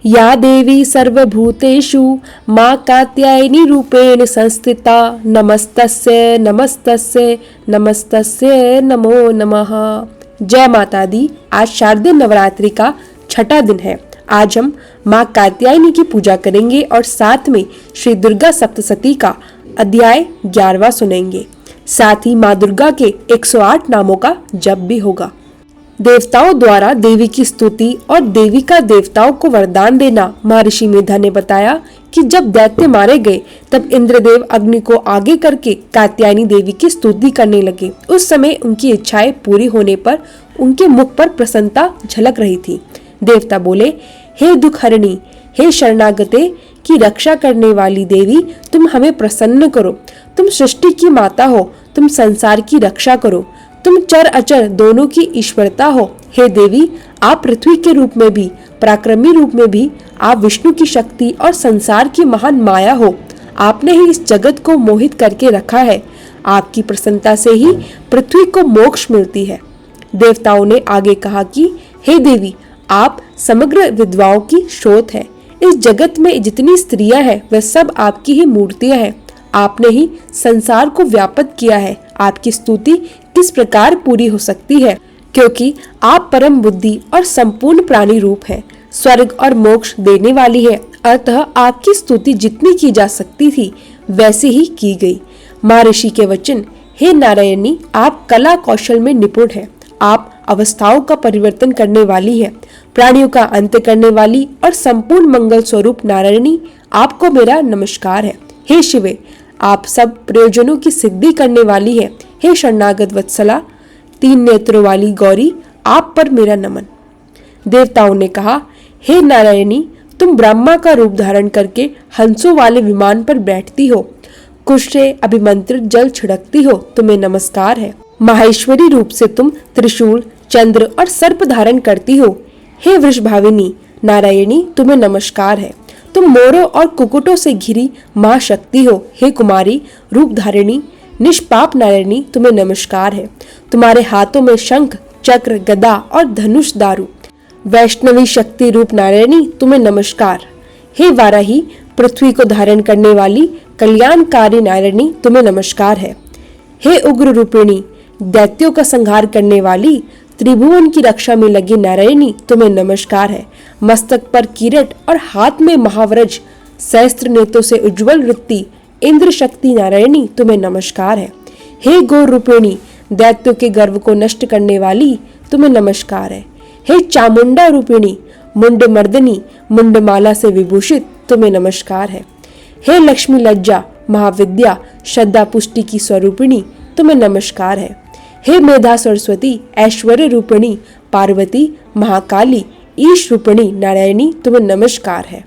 या देवी सर्वभूतेषु मां कात्यायनी रूपेण संस्थिता नमस्तस्यै नमस्तस्यै नमस्तस्यै नमो नमः। जय माता दी। आज शारदीय नवरात्रि का छठा दिन है। आज हम मां कात्यायनी की पूजा करेंगे और साथ में श्री दुर्गा सप्तशती का अध्याय 11वां सुनेंगे। साथ ही मां दुर्गा के 108 नामों का जप भी होगा। देवताओं द्वारा देवी की स्तुति और देवी का देवताओं को वरदान देना। महर्षि मेधा ने बताया कि जब दैत्य मारे गए तब इंद्रदेव अग्नि को आगे करके कात्यायनी देवी की स्तुति करने लगे। उस समय उनकी इच्छाएं पूरी होने पर उनके मुख पर प्रसन्नता झलक रही थी। देवता बोले, हे दुख हरणी, हे शरणागते की रक्षा करने वाली देवी, तुम हमें प्रसन्न करो। तुम सृष्टि की माता हो, तुम संसार की रक्षा करो। तुम चर अचर दोनों की ईश्वरता हो। हे देवी, आप पृथ्वी के रूप में भी, पराक्रमी रूप में भी आप विष्णु की शक्ति और संसार की महान माया हो। आपने ही इस जगत को मोहित करके रखा है। आपकी प्रसन्नता से ही पृथ्वी को मोक्ष मिलती है। देवताओं ने आगे कहा कि हे देवी, आप समग्र विद्वाओं की स्रोत है। इस जगत में जितनी स्त्रियां हैं वह सब आपकी ही मूर्तियां हैं। आपने ही संसार को व्याप्त किया है। आपकी स्तुति किस प्रकार पूरी हो सकती है, क्योंकि आप परम बुद्धि और संपूर्ण प्राणी रूप है, स्वर्ग और मोक्ष देने वाली है। अतः आपकी स्तुति जितनी की जा सकती थी वैसे ही की गई। महर्षि के वचन, हे नारायणी, आप कला कौशल में निपुण है। आप अवस्थाओं का परिवर्तन करने वाली है, प्राणियों का अंत करने वाली और संपूर्ण मंगल स्वरूप नारायणी, आपको मेरा नमस्कार है। हे शिवे, आप सब प्रयोजनों की सिद्धि करने वाली है। हे शरणागत वत्सला, 3 नेत्रों वाली गौरी, आप पर मेरा नमन। देवताओं ने कहा, हे नारायणी, तुम ब्रह्मा का रूप धारण करके हंसों वाले विमान पर बैठती हो, कुश से अभिमंत्रित जल छिड़कती हो, तुम्हें नमस्कार है। माहेश्वरी रूप से तुम त्रिशूल, चंद्र और सर्प धारण करती हो। हे वृषभाविनी नारायणी, तुम्हें नमस्कार है। तुम मोरों और कुकुटों से घिरी महाशक्ति हो। हे कुमारी रूप धारिणी निष्पाप नारायणी, तुम्हें नमस्कार है। तुम्हारे हाथों में शंख, चक्र, गदा और धनुष दारू। वैष्णवी शक्ति रूप नारायणी, तुम्हें नमस्कार। हे वाराही, पृथ्वी को धारण करने वाली कल्याणकारी नारायणी, तुम्हें नमस्कार है। हे उग्र रूपिणी, दैत्यों का संहार करने वाली त्रिभुवन की रक्षा में लगी नारायणी, तुम्हें नमस्कार है। मस्तक पर किरीट और हाथ में महावज्र, सहस्त्र नेत्रों से उज्जवल वृत्ति इंद्र शक्ति नारायणी, तुम्हें नमस्कार है। हे गौर रूपिणी, दैत्यों के गर्व को नष्ट करने वाली, तुम्हें नमस्कार है। हे चामुंडा रूपिणी, मुंड मर्दनी, मुंडमाला से विभूषित, तुम्हें नमस्कार है। हे लक्ष्मी लज्जा, महाविद्या, श्रद्धा पुष्टि की स्वरूपिणी, तुम्हें नमस्कार है। हे मेधा सरस्वती, ऐश्वर्य रूपिणी, पार्वती, महाकाली, ईश रूपिणी नारायणी, तुम्हें नमस्कार है।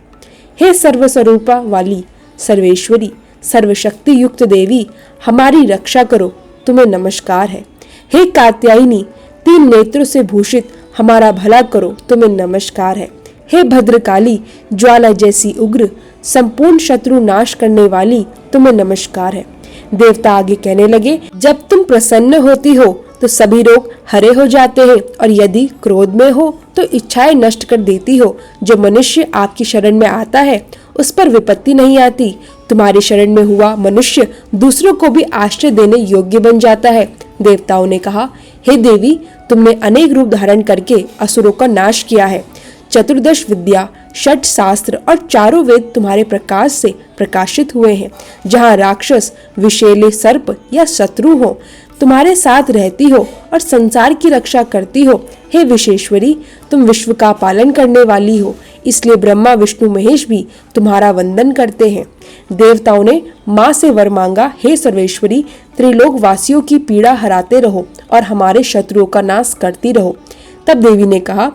हे सर्वस्वरूपा वाली सर्वेश्वरी, सर्वशक्ति युक्त देवी, हमारी रक्षा करो, तुम्हें नमस्कार है। हे कात्यायनी, 3 नेत्रों से भूषित, हमारा भला करो, तुम्हें नमस्कार है। हे भद्रकाली, ज्वाला जैसी उग्र, संपूर्ण शत्रु नाश करने वाली, तुम्हें नमस्कार है। देवता आगे कहने लगे, जब तुम प्रसन्न होती हो तो सभी रोग हरे हो जाते हैं, और यदि क्रोध में हो तो इच्छाएं नष्ट कर देती हो। जो मनुष्य आपकी शरण में आता है उस पर विपत्ति नहीं आती। तुम्हारी शरण में हुआ मनुष्य दूसरों को भी आश्रय देने योग्य बन जाता है। देवताओं ने कहा, हे देवी, तुमने अनेक रूप धारण करके असुरों का नाश किया है। 14 विद्या, 6 शास्त्र और 4 वेद तुम्हारे प्रकाश से प्रकाशित हुए हैं। जहाँ राक्षस, विषैले सर्प या शत्रु हो, तुम्हारे साथ रहती हो और संसार की रक्षा करती हो। हे विश्वेश्वरी, तुम विश्व का पालन करने वाली हो, इसलिए ब्रह्मा, विष्णु, महेश भी तुम्हारा वंदन करते हैं। देवताओं ने माँ से वर मांगा, हे सर्वेश्वरी, त्रिलोक वासियों की पीड़ा हराते रहो और हमारे शत्रुओं का नाश करती रहो। तब देवी ने कहा,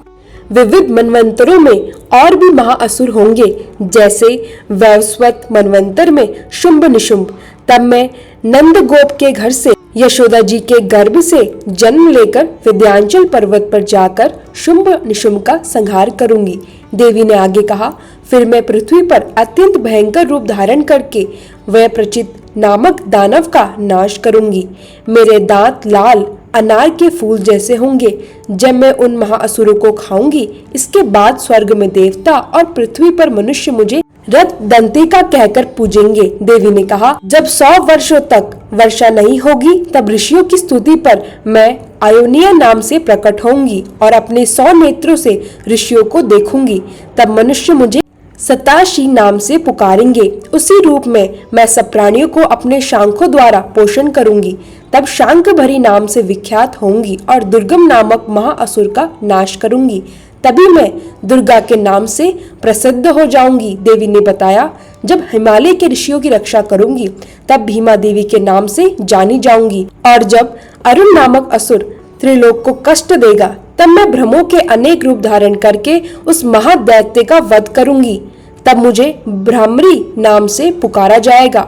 विविध मनवंतरों में और भी महाअसुर होंगे, जैसे वैवस्वत मनवंतर में शुंभ निशुंभ। तब मैं नंद गोप के घर से, यशोदा जी के गर्भ से जन्म लेकर विंध्याचल पर्वत पर जाकर शुंभ निशुंभ का संहार करूंगी। देवी ने आगे कहा, फिर मैं पृथ्वी पर अत्यंत भयंकर रूप धारण करके वह प्रचित नामक दानव का नाश करूंगी। मेरे दांत लाल, अनार के फूल जैसे होंगे। जब मैं उन महाअसुरों को खाऊंगी, इसके बाद स्वर्ग में देवता और पृथ्वी पर मनुष्य मुझे रथ दंतिका कहकर पूजेंगे। देवी ने कहा, जब 100 वर्षों तक वर्षा नहीं होगी, तब ऋषियों की स्तुति पर मैं आयोनिया नाम से प्रकट होंगी और अपने 100 नेत्रों से ऋषियों को देखूंगी। तब मनुष्य मुझे सताशी नाम से पुकारेंगे। उसी रूप में मैं सब प्राणियों को अपने शांखों द्वारा पोषण करूंगी। तब शांख भरी नाम से विख्यात होंगी और दुर्गम नामक महाअसुर का नाश करूंगी। तभी मैं दुर्गा के नाम से प्रसिद्ध हो जाऊंगी। देवी ने बताया, जब हिमालय के ऋषियों की रक्षा करूंगी, तब भीमा देवी के नाम से जानी जाऊंगी। और जब अरुण नामक असुर त्रिलोक को कष्ट देगा, तब मैं ब्रह्मों के अनेक रूप धारण करके उस महादैत्य का वध करूंगी। तब मुझे भ्रामरी नाम से पुकारा जाएगा।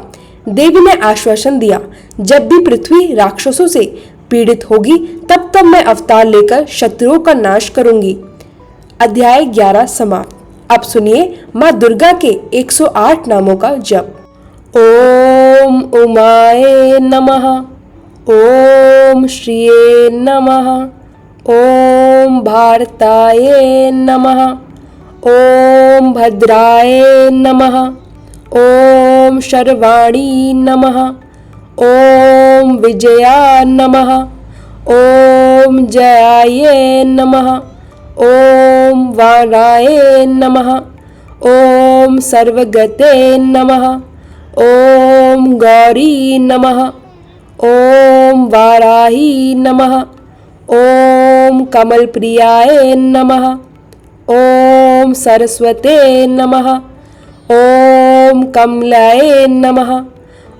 देवी ने आश्वासन दिया, जब भी पृथ्वी राक्षसों से पीड़ित होगी, तब मैं अवतार लेकर शत्रुओं का नाश करूंगी। अध्याय 11 समाप्त। अब सुनिए माँ दुर्गा के 108 नामों का जप। ओम उमाए नमः, ओम श्रिये नमः, ओम भारताये नमः, ओम भद्राय नमः, ओम शर्वाणी नमः, ओम विजया नमः, ओम जयाय नमः, ओम वाराय नमः, ओम सर्वगते नमः, ओम गौरी नमः, ओम वाराही नमः, ओम कमलप्रियाय नमः, ओम सरस्वते नमः, ओम कमलाय नमः,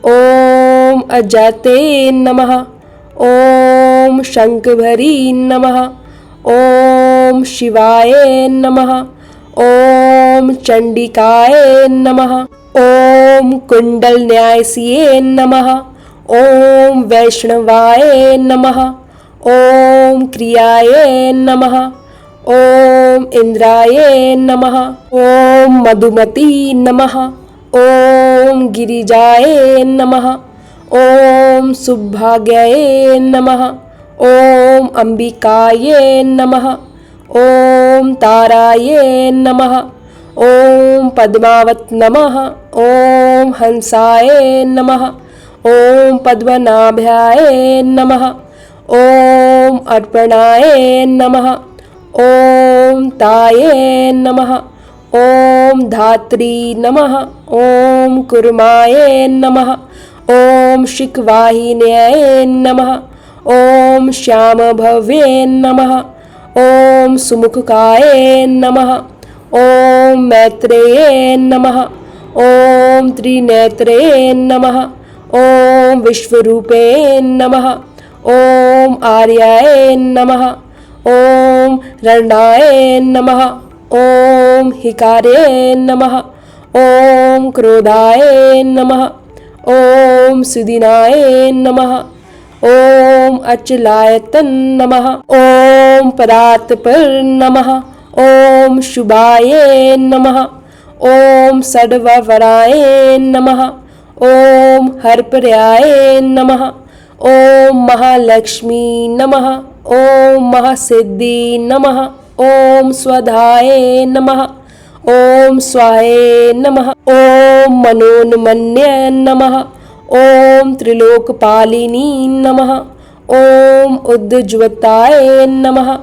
ओम अजाते नमः, ओम शंखभरी नमः, ओम शिवाय नमः, ओम चंडिकाय नमः, ओम कुंडल न्यासिये नमः, ओम वैष्णवाय नमः, ओम क्रियाय नमः, ओम इंद्राय नमः, ओम मधुमती नमः, ओम गिरिजाय नमः, ओम सुभाग्याय नमः, ओम अंबिकाय नमः, ओम ताराय नमः, ओम पद्मावत नमः, ओम हंसाय नमः, ओम पद्मनाभ्याय नमः, ओम अर्पणाय नमः, ओम ताये नमः, ओम धात्री नमः, ओम कुर्माय नमः, ओम शिखवाहिन्याय नमः, ओम श्यामभव्ये नमः, ओम सुमुखकाय नमः, ओम मैत्रेय नमः, ओम त्रिनेत्रे नमः, ओम विश्वरूपे नमः, ओम आर्याय नमः, ओम रणाय नमः, ओम हिकारे नमः, ओम क्रोधाय नमः, ओम सुदिनाय नमः, ओम अचलायतन नमः, ओम परात्पर नमः, ओम शुभाय नमः, ओम सड्ववराय नमः, ओम हरपर्याय नमः, ओम महालक्ष्मी नमः, ओम महासिद्धि नमः, ओम स्वधाय नमः, ओम स्वाहे नमः, ओम मनोन्मन्य नमः, ओम त्रिलोकपालिनी नमः, ओम उद्ज्वताय नमः,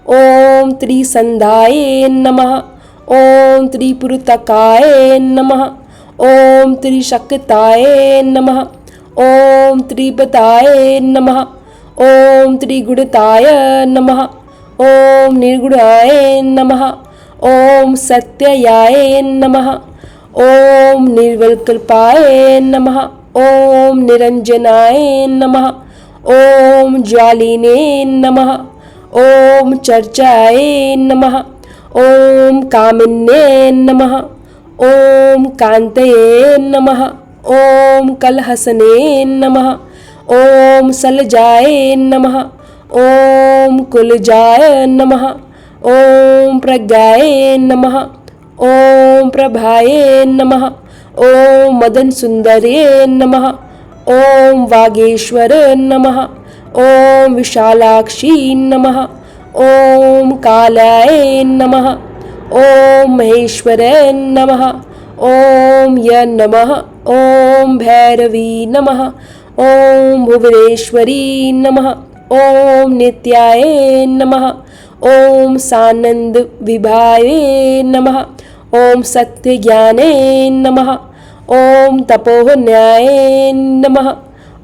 ओम त्रिसंधाय नमः, ओम त्रिपुरतकाय नमः, ओम त्रिशक्ताय नमः, ओम त्रिपताय नमः, ओम त्रिगुणताय नमः, ओम निर्गुणाय नमः, ओम सत्याय नमः, ओम निर्वल्कल्पाय नमः, ओम निरंजनाय नमः, ओम ज्वालिने नमः, ओम चर्चाय नमः, ओम कामिन्ये नमः, ओम कांतये नमः, ओम कलहसने नमः, ओम सलजाय नमः, ओम कुलजाय नमः, ओम प्रज्ञाय नमः, ओम प्रभाय नमः, ओम मदन सुंदरे नमः, ओम वागेश्वर नमः, ओम विशालाक्षी नमः। ओम कालाय नमः। ओम महेश्वराय नमः। ओम य नमः। ओम भैरवी नमः। ओम भुवनेश्वरी नमः। ओम नित्याय नमः। ओम सानंद विभावे नमः। ओम सत्य ज्ञाने नमः। ओम तपोन्याय नमः।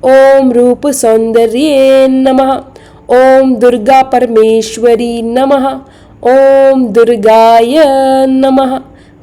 ओम रूप सौंदर्ये नमः। ओम दुर्गा परमेश्वरी नमः। ओम दुर्गाय नमः।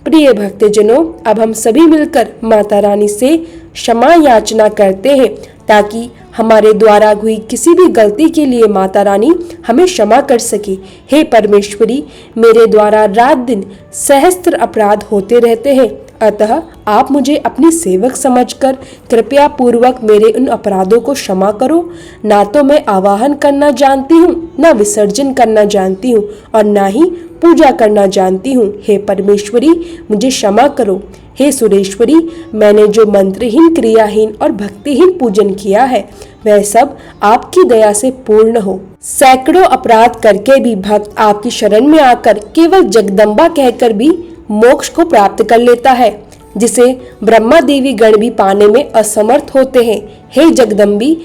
प्रिय भक्तजनों, अब हम सभी मिलकर माता रानी से क्षमा याचना करते हैं ताकि हमारे द्वारा हुई किसी भी गलती के लिए माता रानी हमें क्षमा कर सके। हे परमेश्वरी, मेरे द्वारा रात दिन सहस्त्र अपराध होते रहते हैं, अतः आप मुझे अपनी सेवक समझकर कृपया पूर्वक मेरे उन अपराधों को क्षमा करो। ना तो मैं आवाहन करना जानती हूँ, ना विसर्जन करना जानती हूँ और ना ही पूजा करना जानती हूँ। हे परमेश्वरी, मुझे क्षमा करो। हे सुरेश्वरी, मैंने जो मंत्रहीन, क्रियाहीन और भक्तिहीन पूजन किया है वह सब आपकी दया से पूर्ण हो। सैकड़ों अपराध करके भी भक्त आपकी शरण में आकर केवल जगदम्बा कहकर भी मोक्ष को प्राप्त कर लेता है, जिसे ब्रह्मा देवी गण भी पाने में असमर्थ होते हैं। हे जगदम्बी,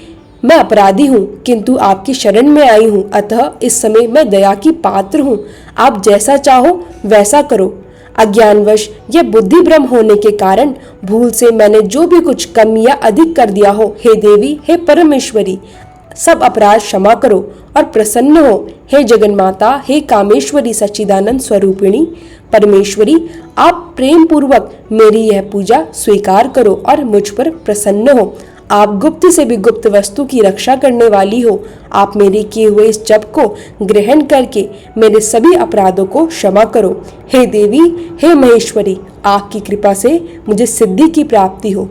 मैं अपराधी हूँ किंतु आपकी शरण में आई हूँ, अतः इस समय मैं दया की पात्र हूँ। आप जैसा चाहो वैसा करो। अज्ञानवश या बुद्धि भ्रम होने के कारण भूल से मैंने जो भी कुछ कम या अधिक कर दिया हो, हे देवी, हे परमेश्वरी, सब अपराध क्षमा करो और प्रसन्न हो। हे जगन्माता, हे कामेश्वरी सच्चिदानंद स्वरूपिणी परमेश्वरी, आप प्रेम पूर्वक मेरी यह पूजा स्वीकार करो और मुझ पर प्रसन्न हो। आप गुप्त से भी गुप्त वस्तु की रक्षा करने वाली हो। आप मेरे किए हुए इस जप को ग्रहण करके मेरे सभी अपराधों को क्षमा करो। हे देवी, हे महेश्वरी, आपकी कृपा से मुझे सिद्धि की प्राप्ति हो।